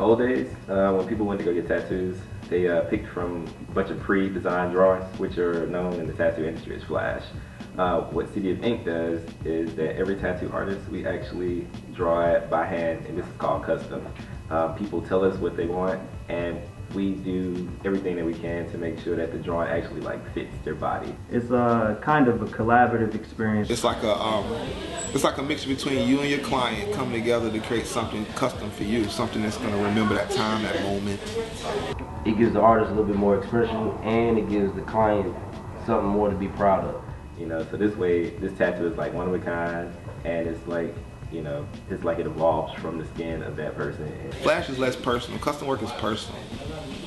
old days, when people went to go get tattoos, they picked from a bunch of pre-designed drawings, which are known in the tattoo industry as flash. What City of Ink does is that every tattoo artist, we actually draw it by hand, and this is called custom. People tell us what they want, and we do everything that we can to make sure that the drawing actually fits their body. It's kind of a collaborative experience. It's like a mixture between you and your client coming together to create something custom for you, something that's going to remember that time, that moment. It gives the artist a little bit more expression, and it gives the client something more to be proud of. You know, so this way, this tattoo is like one of a kind, and it's like, you know, it's like it evolves from the skin of that person. Flash is less personal. Custom work is personal.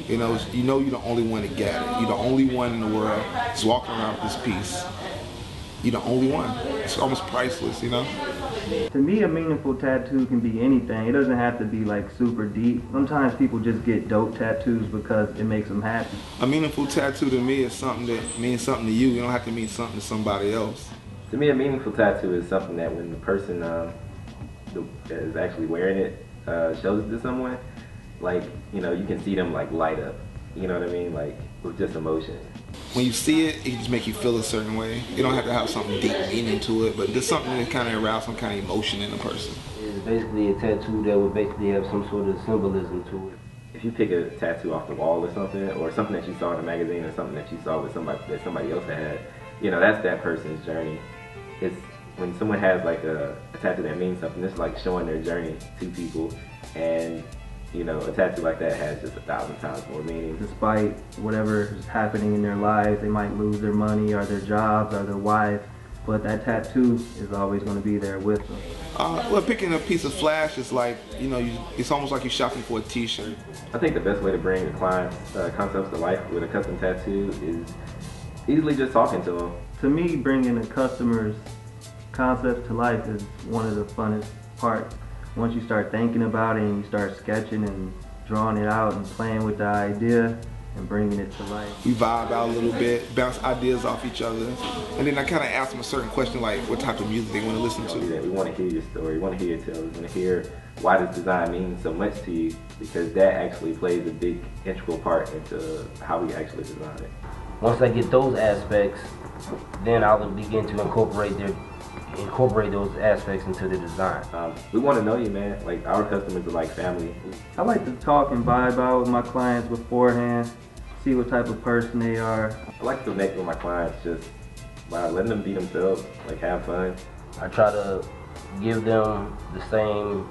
You know you're the only one that got it. You're the only one in the world that's walking around with this piece. You're the only one. It's almost priceless, you know? To me, a meaningful tattoo can be anything. It doesn't have to be like super deep. Sometimes people just get dope tattoos because it makes them happy. A meaningful tattoo to me is something that means something to you. You don't have to mean something to somebody else. To me, a meaningful tattoo is something that when the person that is actually wearing it shows it to someone, like, you know, you can see them like light up. You know what I mean? Like, with just emotion. When you see it, it just makes you feel a certain way. You don't have to have something deep meaning to it, but there's something that kind of arouse some kind of emotion in a person. It's basically a tattoo that would basically have some sort of symbolism to it. If you pick a tattoo off the wall or something that you saw in a magazine or something that you saw with somebody else had, you know, that's that person's journey. It's when someone has like a tattoo that means something, it's like showing their journey to people, and you know, a tattoo like that has just 1,000 times more meaning. Despite whatever is happening in their lives, they might lose their money or their jobs or their wife, but that tattoo is always going to be there with them. Well, picking a piece of flash is like, you know, it's almost like you're shopping for a t-shirt. I think the best way to bring a client's concepts to life with a custom tattoo is easily just talking to them. To me, bringing a customer's concepts to life is one of the funnest parts. Once you start thinking about it and you start sketching and drawing it out and playing with the idea and bringing it to life. We vibe out a little bit, bounce ideas off each other, and then I kind of ask them a certain question like what type of music they want to listen to. We want to hear your story, we want to hear your tale, we want to hear why this design means so much to you, because that actually plays a big integral part into how we actually design it. Once I get those aspects, then I'll begin to incorporate those aspects into the design. We want to know you, man. Like, our customers are like family. I like to talk and vibe out with my clients beforehand, see what type of person they are. I like to connect with my clients just by letting them be themselves, like have fun. I try to give them the same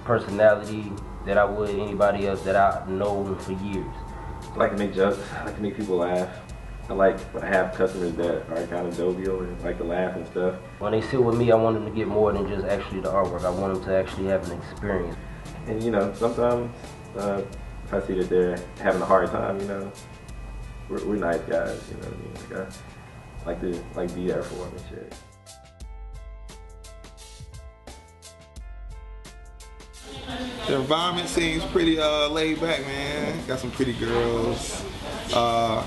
personality that I would anybody else that I've known for years. I like to make jokes, I like to make people laugh. I like when I have customers that are kind of jovial and like to laugh and stuff. When they sit with me, I want them to get more than just actually the artwork. I want them to actually have an experience. And you know, sometimes if I see that they're having a hard time, you know, we're nice guys, you know what I mean? Like I like to be there for them and shit. The environment seems pretty laid back, man. Got some pretty girls.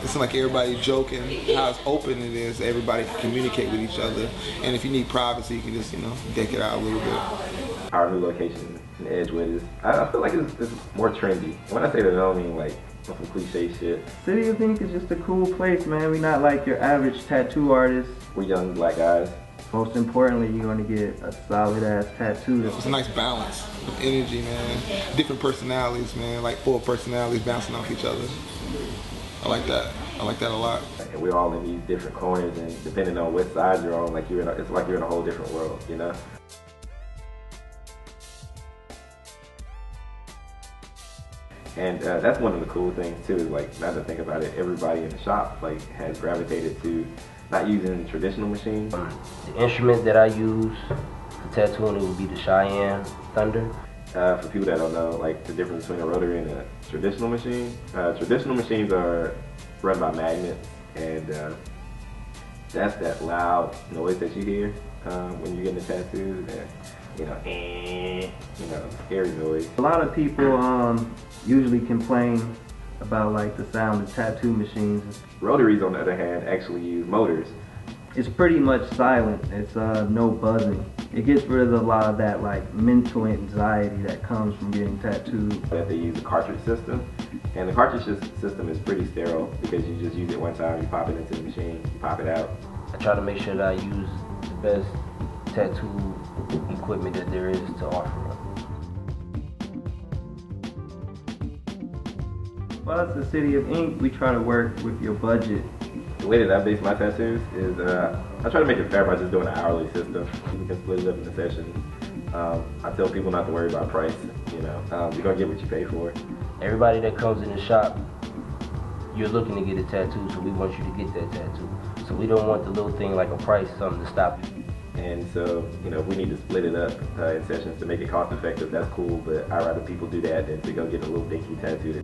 It's like everybody joking, how it's open it is. Everybody can communicate with each other. And if you need privacy, you can just, you know, deck it out a little bit. Our new location in Edgewood is, I feel like it's more trendy. When I say that, I don't mean like some cliche shit. City of Ink is just a cool place, man. We're not like your average tattoo artist. We're young black guys. Most importantly, you're going to get a solid ass tattoo. It's a nice balance of energy, man. Different personalities, man. Like 4 personalities bouncing off each other. I like that. I like that a lot. And we're all in these different corners, and depending on what side you're on, like it's like you're in a whole different world, you know? And that's one of the cool things too, is like, now to think about it, everybody in the shop like has gravitated to not using traditional machines. The instrument that I use for tattooing, it would be the Cheyenne Thunder. For people that don't know, like the difference between a rotary and a traditional machine. Traditional machines are run by magnets, and that's that loud noise that you hear when you're getting a tattoo. That, you know, scary noise. A lot of people usually complain about like the sound of tattoo machines. Rotaries, on the other hand, actually use motors. It's pretty much silent. It's no buzzing. it gets rid of a lot of that like mental anxiety that comes from getting tattooed. That they use a cartridge system, and the cartridge system is pretty sterile because you just use it one time, you pop it into the machine, you pop it out. I try to make sure that I use the best tattoo equipment that there is to offer. Well, as the City of Ink, we try to work with your budget. The way that I base my tattoos is I try to make it fair by just doing an hourly system. You can split it up into sessions. I tell people not to worry about price. You know, you're gonna get what you pay for. Everybody that comes in the shop, you're looking to get a tattoo, so we want you to get that tattoo. So we don't want the little thing like a price, something to stop you. And so, you know, if we need to split it up in sessions to make it cost effective, that's cool, but I'd rather people do that than to go get a little dinky tattoo.